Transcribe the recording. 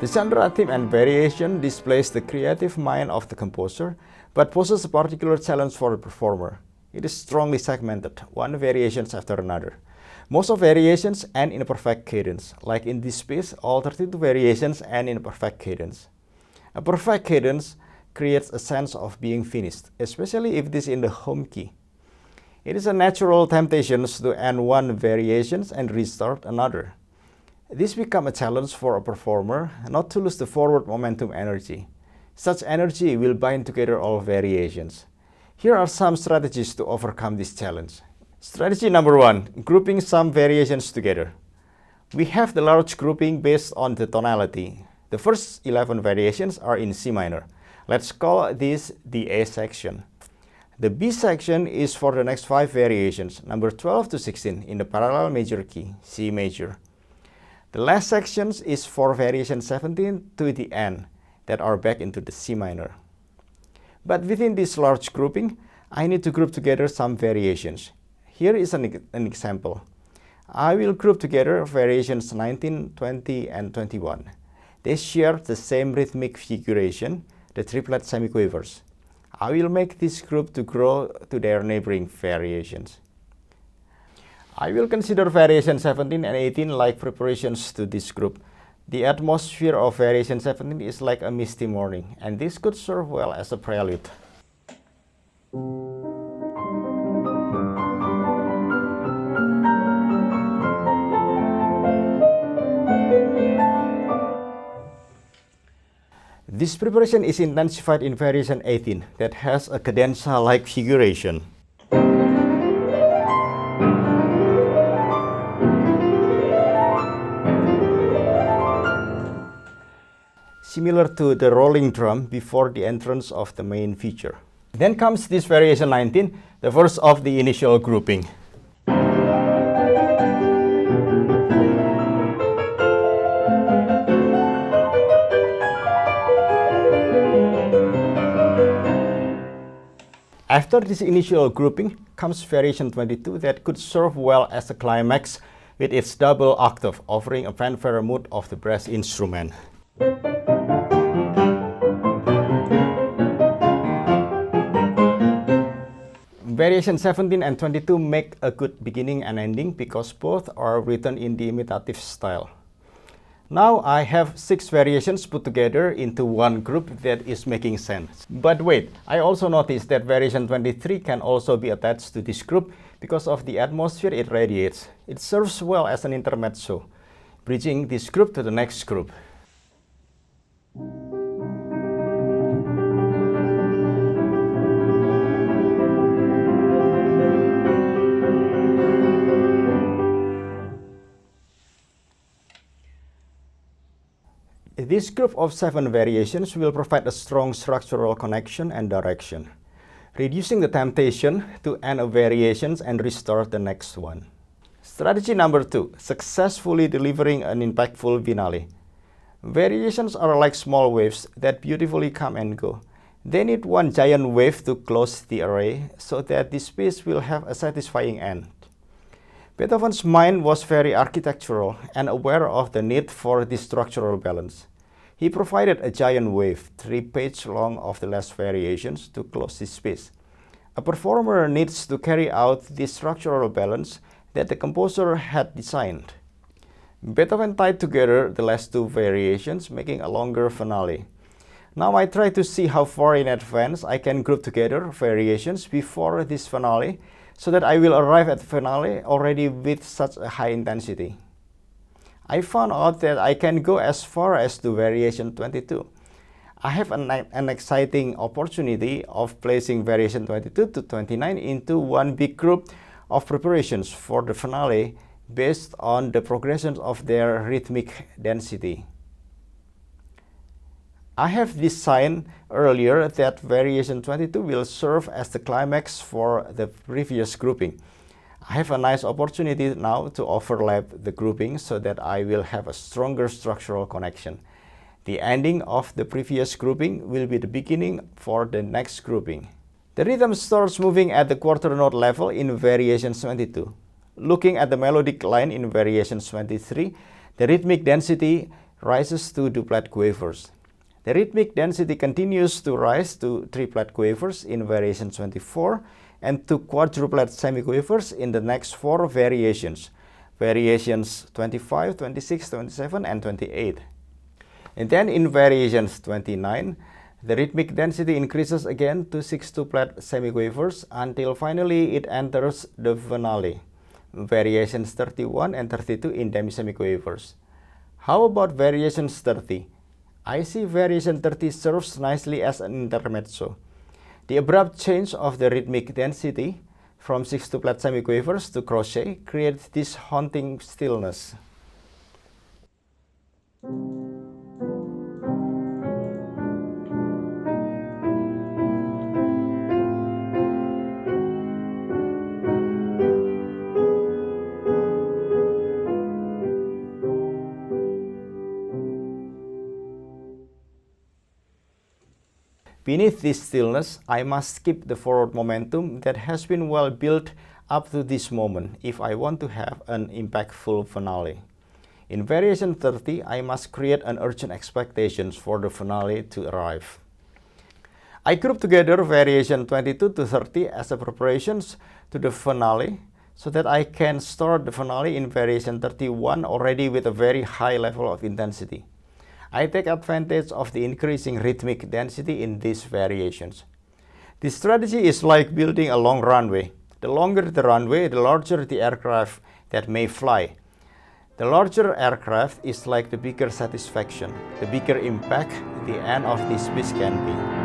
The genre, theme, and variation displays the creative mind of the composer, but poses a particular challenge for the performer. It is strongly segmented, one variation after another. Most of variations end in a perfect cadence. Like in this piece, all 32 variations end in a perfect cadence. A perfect cadence creates a sense of being finished, especially if it is in the home key. It is a natural temptation to end one variation and restart another. This becomes a challenge for a performer not to lose the forward momentum energy. Such energy will bind together all variations. Here are some strategies to overcome this challenge. Strategy number 1, grouping some variations together. We have the large grouping based on the tonality. The first 11 variations are in C minor. Let's call this the A section. The B section is for the next 5 variations, number 12 to 16 in the parallel major key, C major. The last section is for variation 17 to the end that are back into the C minor. But within this large grouping, I need to group together some variations. Here is an example. I will group together variations 19, 20, and 21. They share the same rhythmic figuration, the triplet semiquavers. I will make this group to grow to their neighboring variations. I will consider variation 17 and 18 like preparations to this group. The atmosphere of variation 17 is like a misty morning, and this could serve well as a prelude. This preparation is intensified in variation 18 that has a cadenza-like figuration. Similar to the rolling drum before the entrance of the main feature. Then comes this variation 19, the first of the initial grouping. After this initial grouping comes variation 22 that could serve well as a climax with its double octave, offering a fanfare mood of the brass instrument. Variation 17 and 22 make a good beginning and ending because both are written in the imitative style. Now I have 6 variations put together into one group that is making sense. But wait, I also noticed that variation 23 can also be attached to this group because of the atmosphere it radiates. It serves well as an intermezzo, bridging this group to the next group. This group of 7 variations will provide a strong structural connection and direction, reducing the temptation to end a variation and restart the next one. Strategy number 2, successfully delivering an impactful finale. Variations are like small waves that beautifully come and go. They need one giant wave to close the array so that this piece will have a satisfying end. Beethoven's mind was very architectural and aware of the need for this structural balance. He provided a giant wave, 3 pages long of the last variations to close this piece. A performer needs to carry out this structural balance that the composer had designed. Beethoven tied together the last 2 variations, making a longer finale. Now I try to see how far in advance I can group together variations before this finale, so that I will arrive at the finale already with such a high intensity. I found out that I can go as far as to variation 22. I have an exciting opportunity of placing variation 22 to 29 into one big group of preparations for the finale based on the progression of their rhythmic density. I have designed earlier that variation 22 will serve as the climax for the previous grouping. I have a nice opportunity now to overlap the grouping so that I will have a stronger structural connection. The ending of the previous grouping will be the beginning for the next grouping. The rhythm starts moving at the quarter note level in variation 22. Looking at the melodic line in variation 23, the rhythmic density rises to duplet quavers. The rhythmic density continues to rise to triplet quavers in variation 24 and to quadruplet semiquavers in the next 4 variations, variations 25, 26, 27, and 28. And then in variations 29, the rhythmic density increases again to 6 duplet semiquavers until finally it enters the finale, variations 31 and 32 in demisemiquavers. How about variations 30? I see variation 30 serves nicely as an intermezzo. The abrupt change of the rhythmic density from 6 duplet semiquavers to crochet creates this haunting stillness. Beneath this stillness, I must keep the forward momentum that has been well built up to this moment if I want to have an impactful finale. In variation 30, I must create an urgent expectations for the finale to arrive. I group together variation 22 to 30 as a preparations to the finale so that I can start the finale in variation 31 already with a very high level of intensity. I take advantage of the increasing rhythmic density in these variations. This strategy is like building a long runway. The longer the runway, the larger the aircraft that may fly. The larger aircraft is like the bigger satisfaction, the bigger impact the end of this piece can be.